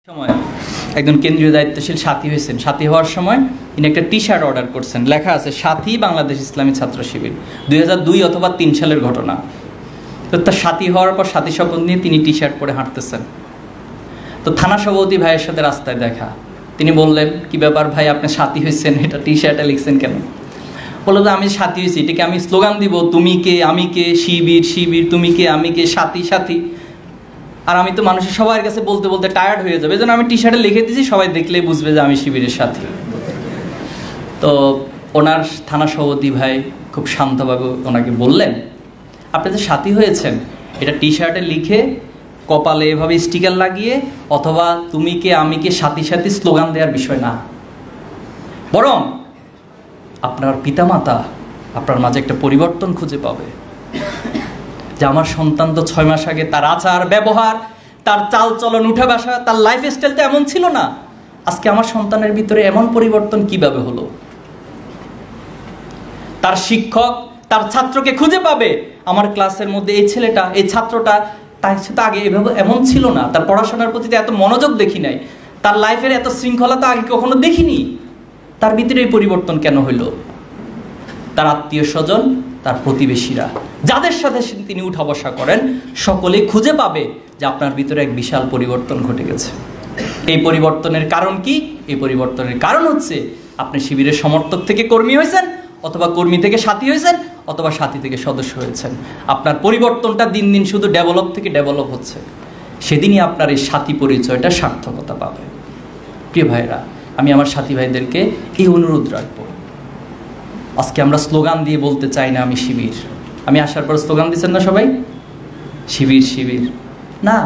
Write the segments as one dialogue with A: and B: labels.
A: সময় একজন কেন্দ্রীয় দায়িত্বশীল সাথী হয়েছেন। সাথী হওয়ার সময় তিনি একটা টি শার্ট অর্ডার করছেন, লেখা আছে সাথী বাংলাদেশ ইসলামী ছাত্র শিবির, 2002 অথবা 3 সালের ঘটনা। তো তার সাথী হওয়ার পর সাথী শপথ নিয়ে তিনি টি শার্ট পরে হাঁটতেছেন। তো থানা সভাপতি ভাইয়ের সাথে রাস্তায় দেখা, তিনি বললেন, কি ব্যাপার ভাই, আপনি সাথী হয়েছেন, এটা টি শার্টে লিখছেন কেন? বললো যে আমি সাথী হয়েছি, এটাকে আমি স্লোগান দিব, তুমি কে আমি কে, শিবির শিবির, তুমি কে আমি কে, সাথী সাথী। আর আমি তো মানুষের সবার কাছে বলতে বলতে টায়ার্ড হয়ে যাবে, যেন আমি টি শার্টে লিখে দিয়েছি, সবাই দেখলেই বুঝবে যে আমি শিবিরের সাথী। তো ওনার থানা সভাপতি ভাই খুব শান্তভাবে ওনাকে বললেন, আপনি যে সাথী হয়েছেন এটা টি শার্টে লিখে কপালে এভাবে স্টিকার লাগিয়ে অথবা তুমি কে আমি কে সাথী সাথী স্লোগান দেওয়ার বিষয় না, বরং আপনার পিতামাতা আপনার মাঝে একটা পরিবর্তন খুঁজে পাবে। যে আমার সন্তান তো 6 মাস আগে তার আচার ব্যবহার, তার চাল চলন, উঠে বসা, তার লাইফ স্টাইল তো এমন ছিল না, আজকে আমার সন্তানের ভিতরে এমন পরিবর্তন কিভাবে হলো? তার শিক্ষক তার ছাত্রকে খুঁজে পাবে, আমার ক্লাসের মধ্যে এই ছেলেটা, এই ছাত্রটা তার সাথে আগে এভাবে এমন ছিল না, তার পড়াশোনার প্রতি এত মনোযোগ দেখি নাই, তার লাইফের এত শৃঙ্খলা তো আগে কখনো দেখিনি, তার ভিতরে এই পরিবর্তন কেন হইল? তার আত্মীয় স্বজন, তার প্রতিবেশীরা, যাদের সাথে তিনি উঠা বসা করেন, সকলেই খুঁজে পাবে যে আপনার ভিতরে এক বিশাল পরিবর্তন ঘটে গেছে। এই পরিবর্তনের কারণ কি? এই পরিবর্তনের কারণ হচ্ছে আপনি শিবিরের সমর্থক থেকে কর্মী হয়েছেন, অথবা কর্মী থেকে সাথী হয়েছেন, অথবা সাথী থেকে সদস্য হয়েছেন। আপনার পরিবর্তনটা দিন দিন শুধু ডেভেলপ থেকে ডেভেলপ হচ্ছে, সেদিনই আপনার এই সাথী পরিচয়টা সার্থকতা পাবে। প্রিয় ভাইরা, আমি আমার সাথী ভাইদেরকে এই অনুরোধ রাখবো, আজকে আমরা স্লোগান দিয়ে বলতে চাই না আমি শিবির। আমি আসার পর স্লোগান দিচ্ছেন না সবাই, শিবির শিবির না,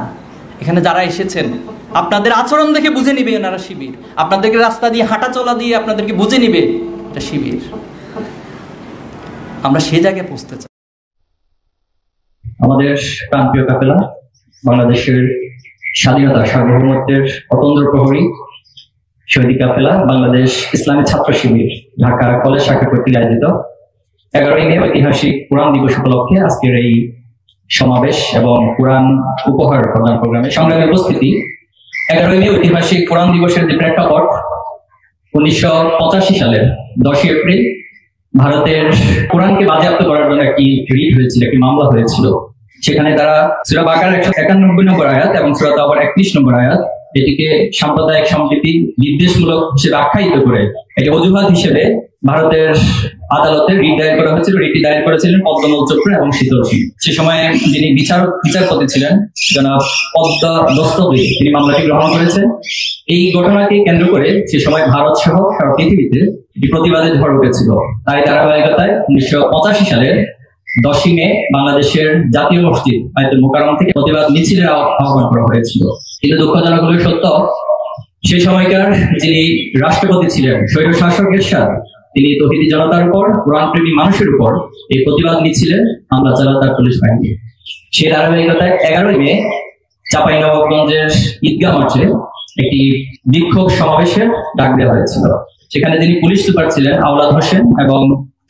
A: এখানে যারা এসেছেন আপনাদের আচরণ দেখে বুঝে নিবে এনারা শিবির, আপনাদেরকে রাস্তা দিয়ে হাঁটা চলা দিয়ে আপনাদেরকে বুঝে নিবে এটা শিবির। আমরা সে জায়গায় পৌঁছতে চাই।
B: আমাদের প্রান্তীয় কাফেলা বাংলাদেশের স্বাধীনতা সার্বভৌমত্বের অতন্দ্র প্রহরী শহীদ কাফেলা বাংলাদেশ ইসলামী ছাত্র শিবির ঢাকা কলেজ শাখা কর্তৃক আয়োজিত 11ই মে ঐতিহাসিক কোরআন দিবস উপলক্ষে আজকের এই সমাবেশ এবং কোরআন উপহার প্রদান প্রোগ্রামে সংগ্রামী উপস্থিতি। 11ই মে ঐতিহাসিক কোরআন দিবসের যে প্রেক্ষাপট, 1985 সালের 10ই এপ্রিল ভারতের কোরআনকে বাজেয়াপ্ত করার জন্য একটি রিট হয়েছিল, একটি মামলা হয়েছিল। সেখানে তারা সূরা বাকারার 191 নম্বর আয়াত এবং সূরা তাওবার 31 নম্বর আয়াত এটিকে সাম্প্রদায়িক সম্প্রীতি বিদ্বেষমূলক হিসেবে আখ্যায়িত করে এটি অজুহাত হিসেবে ভারতের আদালতে রিট দায়ের করা হয়েছিল। রিটটি দায়ের করেছিলেন পদ্মমল চোপড়া এবং শীতল সিং। সে সময় যিনি বিচারপতি ছিলেন জনাব পদ্মা দস্তগীর, তিনি মামলাটি গ্রহণ করেছেন। এই ঘটনাকে কেন্দ্র করে সে সময় ভারত সহ সারা পৃথিবীতে একটি প্রতিবাদের ঝড় উঠেছিল। তাই ধারাবাহিকতায় 1985 সালের 10ই মে বাংলাদেশের জাতীয় মসজিদ বায়তুল মোকাররম থেকে প্রতিবাদ মিছিলের আহ্বান করা হয়েছিল। কিন্তু দুঃখজনক হলো সত্য, সেই সময়কার যিনি রাষ্ট্রপতি ছিলেন স্বৈর শাসক এরশাদ, তিনি তৌহিদি জনতার উপর, কোরআন প্রেমী মানুষের উপর এই প্রতিবাদ মিছিলে হামলা চালান তার পুলিশ বাহিনী। সেই ধারাবাহিকতায় 11ই মে চাঁপাইনবাবগঞ্জের ঈদগাহ মাঠে একটি বিক্ষোভ সমাবেশের ডাক দেওয়া হয়েছিল। সেখানে যিনি পুলিশ সুপার ছিলেন আওলাদ হোসেন এবং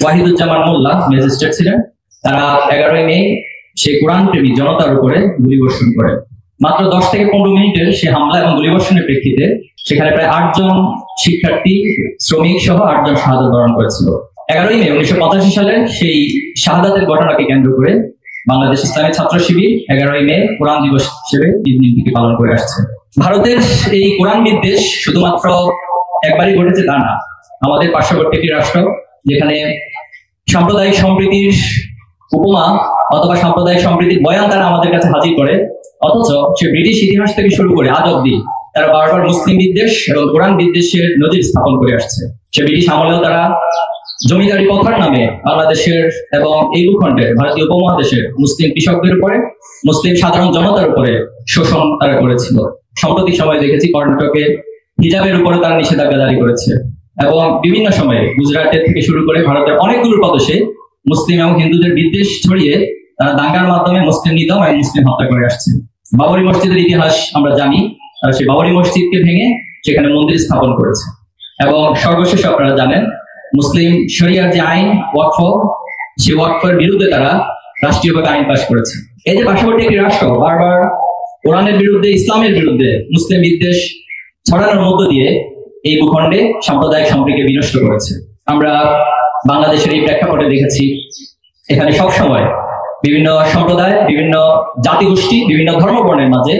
B: ওয়াহিদুজ্জামান মোল্লা ম্যাজিস্ট্রেট ছিলেন, তারা 11ই মে সেই কোরআন প্রেমী জনতার উপরে গুলিবর্ষণ করে। মাত্র 10 থেকে 15 মিনিটের সে হামলা এবং গুলিবর্ষণের প্রেক্ষিতে সেখানে প্রায় 8 জন শিক্ষার্থী, শ্রমিক সহ 8 জন শাহাদাত বরণ করেছিল। 11ই মে 1985 সালের সেই শাহাদাতের ঘটনাকে কেন্দ্র করে বাংলাদেশ ইসলামী ছাত্র শিবির 11ই মে কোরআন দিবস হিসেবে এই দিনটিকে পালন করে আসছে। ভারতের এই কোরআন বিদ্বেষ শুধুমাত্র একবারই ঘটেছে তা না, আমাদের পার্শ্ববর্তী একটি রাষ্ট্র যেখানে সাম্প্রদায়িক সম্প্রীতির উপমা অথবা সাম্প্রদায়িক সম্প্রীতির বয়ান তারা আমাদের কাছে হাজির করে, অথচ সে ব্রিটিশ ইতিহাস থেকে শুরু করে আজ অব্দি তারা বারবার মুসলিম বিদ্বেষ এবং কোরআন বিদ্বেষের নজির স্থাপন করে আসছে। সে ব্রিটিশ আমলেও তারা জমিদারি প্রথার নামে বাংলাদেশের এবং এই ভূখণ্ডের ভারতীয় উপমহাদেশের মুসলিম কৃষকদের উপরে, মুসলিম সাধারণ জনতার উপরে শোষণ তারা করেছিল। সাম্প্রতিক সময় দেখেছি কর্ণাটকে হিজাবের উপরে তারা নিষেধাজ্ঞা জারি করেছে এবং বিভিন্ন সময়ে গুজরাটের থেকে শুরু করে ভারতের অনেকগুলো প্রদেশে মুসলিম এবং হিন্দুদের বিদ্বেষ ছড়িয়ে তারা দাঙ্গার মাধ্যমে মুসলিম নিধন এবং মুসলিম হত্যা করে আসছে। বাবরি মসজিদের ইতিহাস আমরা জানি, তারা সেই বাবরি মসজিদকে ভেঙে সেখানে মন্দির স্থাপন করেছে এবং সর্বশেষ আপনারা জানেন মুসলিম শরিয়ার যে আইন ওয়াকফ, সেই ওয়াকফের বিরুদ্ধে তারা রাষ্ট্রীয়ভাবে আইন পাশ করেছে। এই যে পার্শ্ববর্তী একটি রাষ্ট্র বারবার কোরআনের বিরুদ্ধে, ইসলামের বিরুদ্ধে মুসলিম বিদ্বেষ ছড়ানোর মধ্য দিয়ে এই ভূখণ্ডে সাম্প্রদায়িক সম্প্রীতি বিনষ্ট করেছে। আমরা বাংলাদেশের এই প্রেক্ষাপটে দেখেছি এখানে সবসময় বিভিন্ন সম্প্রদায়, বিভিন্ন জাতিগোষ্ঠী, বিভিন্ন ধর্মবর্ণের মাঝে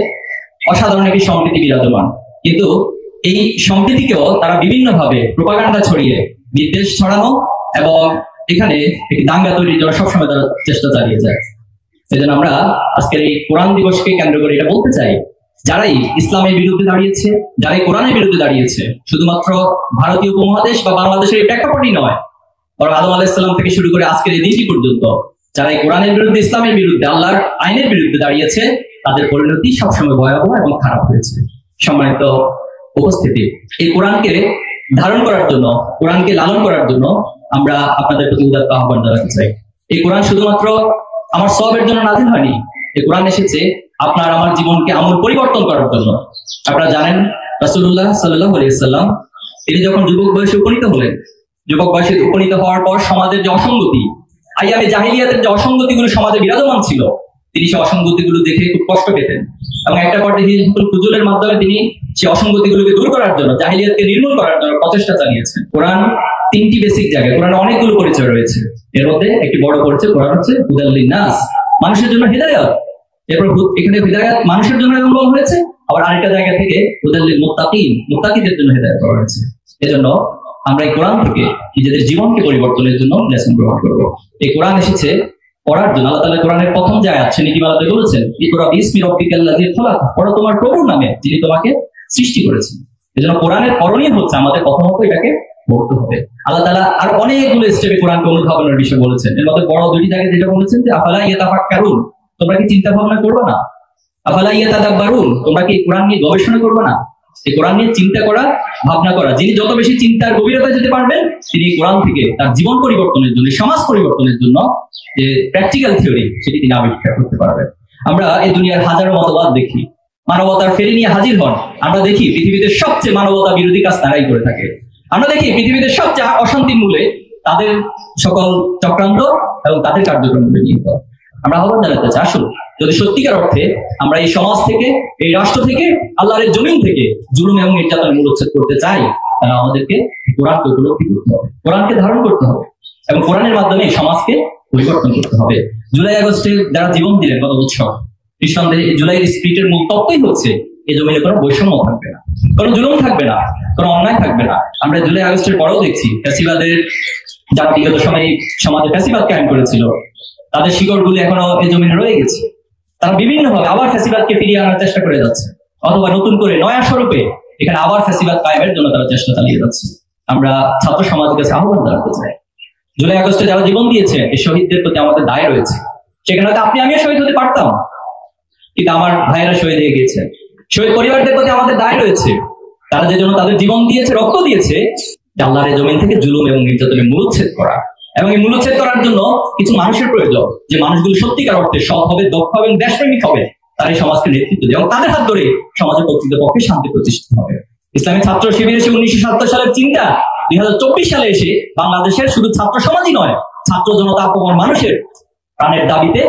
B: অসাধারণ একটি সম্প্রীতি বিরাজমান, কিন্তু এই সম্প্রীতিকেও তারা বিভিন্নভাবে প্রোপাগান্ডা ছড়িয়ে বিদ্বেষ ছড়ানো এবং এখানে একটি দাঙ্গা তৈরির জন্য সবসময় তারা চেষ্টা চালিয়ে যায়। সেজন্য আমরা আজকের এই কোরআন দিবসকে কেন্দ্র করে এটা বলতে চাই, যারাই ইসলামের বিরুদ্ধে দাঁড়িয়েছে, যারাই কোরআনের বিরুদ্ধে দাঁড়িয়েছে, শুধুমাত্র ভারতীয় উপমহাদেশ বা বাংলাদেশের এই প্রেক্ষাপটই নয়, বরং আদম আলাইহিস সালাম থেকে শুরু করে আজকের এই দিনটি পর্যন্ত যারা এই কোরআনের বিরুদ্ধে, ইসলামের বিরুদ্ধে, আল্লাহর আইনের বিরুদ্ধে দাঁড়িয়েছে, তাদের পরিণতি সবসময় ভয়াবহ এবং খারাপ হয়েছে। সম্মানিত উপস্থিতি, এই কোরআনকে ধারণ করার জন্য, কোরআনকে লালন করার জন্য আমরা আপনাদের প্রতি উদাত্ত আহ্বান জানাতে চাই। এই কোরআন শুধুমাত্র আমার সওয়াবের জন্য নাযিল হয়নি, এই কোরআন এসেছে আপনার আমার জীবনকে আমূল পরিবর্তন করার জন্য। আপনারা জানেন রাসূলুল্লাহ সাল্লাল্লাহু আলাইহি ওয়াসাল্লাম তিনি যখন যুবক বয়সে উপনীত হলেন, যুবক বয়সে উপনীত হওয়ার পর সমাজের যে অসঙ্গতি, আইয়ামে জাহিলিয়াতের যে অসঙ্গতিগুলো সমাজে বিরাজমান ছিল, তিনি সেই অসঙ্গতিগুলো দেখে খুব কষ্ট পেতেন এবং একটা পর্যায়ে হিজবুল ফুজুলের মাধ্যমে তিনি সেই অসঙ্গতিগুলোকে দূর করার জন্য, জাহিলিয়াতকে নির্মূল করার জন্য প্রচেষ্টা চালিয়েছেন। কোরআন তিনটি বেসিক জায়গায়, কোরআন অনেকগুলো পরিচয় রয়েছে, এর মধ্যে একটি বড় পরিচয় কোরআন হচ্ছে হুদাল লিন্নাস, মানুষের জন্য হিদায়াত। এরপর এখানে হিদায়াত মানুষের জন্য বলা হয়েছে, আবার আরেকটা জায়গা থেকে হুদাল লিল মুত্তাকিন, মুত্তাকিদের জন্য হিদায়াত করা হয়েছে। এজন্য আমরা এই কোরআন থেকে নিজেদের জীবনকে পরিবর্তনের জন্য লেসন গ্রহণ করবো। এই কোরআন এসেছে পড়ার জন্য। আল্লাহ তাআলা কোরআনের প্রথম যে আয়াত, সে নীতিমালাতে বলেছেন, ইকরা বিসমি রাব্বিকাল্লাযী খলাক, পড়ো তোমার প্রভুর নামে যিনি তোমাকে সৃষ্টি করেছেন। এজন্য কোরআনের করণীয় হচ্ছে আমাদের প্রথমত এটাকে পড়তে হবে। আল্লাহ তাআলা আর অনেকগুলো স্টেপে কোরআনকে অনুধাবনের বিষয় বলেছেন। এর মধ্যে বড় দুটি জায়গায় যেটা বলেছেন যে আফালা ইয়াতাফাক্কারুন, তোমরা কি চিন্তা ভাবনা করবে না? আফালা ইয়াতাদাব্বারুন, তোমরা কি কোরআন নিয়ে গবেষণা করবে না? এই কোরআন নিয়ে চিন্তা করা, ভাবনা করা, যিনি যত বেশি চিন্তার গভীরতায় যেতে পারবেন, তিনি এই কোরআন থেকে তার জীবন পরিবর্তনের জন্য, সমাজ পরিবর্তনের জন্য যে প্র্যাকটিক্যাল থিওরি, সেটি তিনি আবিষ্কার করতে পারবেন। আমরা এই দুনিয়ার হাজারো মতবাদ দেখি, মানবতার ফেরি নিয়ে হাজির হন। আমরা দেখি পৃথিবীতে সবচেয়ে মানবতা বিরোধী কাজ তারাই করে থাকে। আমরা দেখি পৃথিবীতে সবচেয়ে অশান্তির মূলে তাদের সকল চক্রান্ত এবং তাদের কার্যক্রমগুলো নিহিত। আমরা আহ্বান জানাতে চাই, আসুন যদি সত্যিকার অর্থে আমরা এই সমাজ থেকে, এই রাষ্ট্র থেকে, আল্লাহর জমিন থেকে জুলুম এবং নির্যাতনের মূলোচ্ছেদ করতে চাই, তাহলে আমাদেরকে কোরআনকে উপলব্ধি করতে হবে, কোরআনকে ধারণ করতে হবে এবং কোরআনের মাধ্যমে সমাজকে পরিবর্তন করতে হবে। জুলাই আগস্টে যারা জীবন দিলেন গত বছর, নিঃসন্দেহে জুলাইয়ের স্পিরিটের মূল তত্ত্বই হচ্ছে এই জমিনে কোনো বৈষম্য থাকবে না, কোনো জুলুম থাকবে না, কোনো অন্যায় থাকবে না। আমরা জুলাই আগস্টের পরেও দেখছি ফ্যাসিবাদের যারা বিগত সময়ে সমাজে ফ্যাসিবাদ কায়েম করেছিল, তাদের শিকড়গুলি এখনো এই জমিনে রয়ে গেছে। তারা বিভিন্নভাবে আবার ফ্যাসিবাদকে ফিরিয়ে আনার চেষ্টা করে যাচ্ছে, অথবা নতুন করে নয়া স্বরূপে এখানে আবার ফ্যাসিবাদ কায়েমের জন্য তারা চেষ্টা চালিয়ে যাচ্ছে। আমরা ছাত্র সমাজের কাছে আহ্বান জানাতে চাই, জুলাই আগস্টে যারা জীবন দিয়েছে এই শহীদদের প্রতি আমাদের দায় রয়েছে। সেখানে হয়তো আপনি আমিও শহীদ হতে পারতাম, কিন্তু আমার ভাইয়েরা শহীদ হয়ে গিয়েছে। শহীদ পরিবারদের প্রতি আমাদের দায় রয়েছে, তারা যে জন্য তাদের জীবন দিয়েছে, রক্ত দিয়েছে, আল্লাহর জমিন থেকে জুলুম এবং নির্যাতনের মূলোচ্ছেদ করা। এবং এই মূলোচ্ছেদ করার জন্য কিছু মানুষের প্রয়োজন, যে মানুষগুলো সত্যিকার অর্থে সৎ হবে, দক্ষ হবে এবং দেশপ্রেমিক হবে, তারা এই সমাজকে নেতৃত্ব দেয় এবং তাদের হাত ধরে সমাজের প্রকৃতপক্ষে শান্তি প্রতিষ্ঠিত হবে। ইসলামী ছাত্র শিবির এসে 1970 সালের চিন্তা 2024 সালে এসে বাংলাদেশের শুধু ছাত্র সমাজই নয়, ছাত্র জনতা, আপমর মানুষের প্রাণের দাবিতে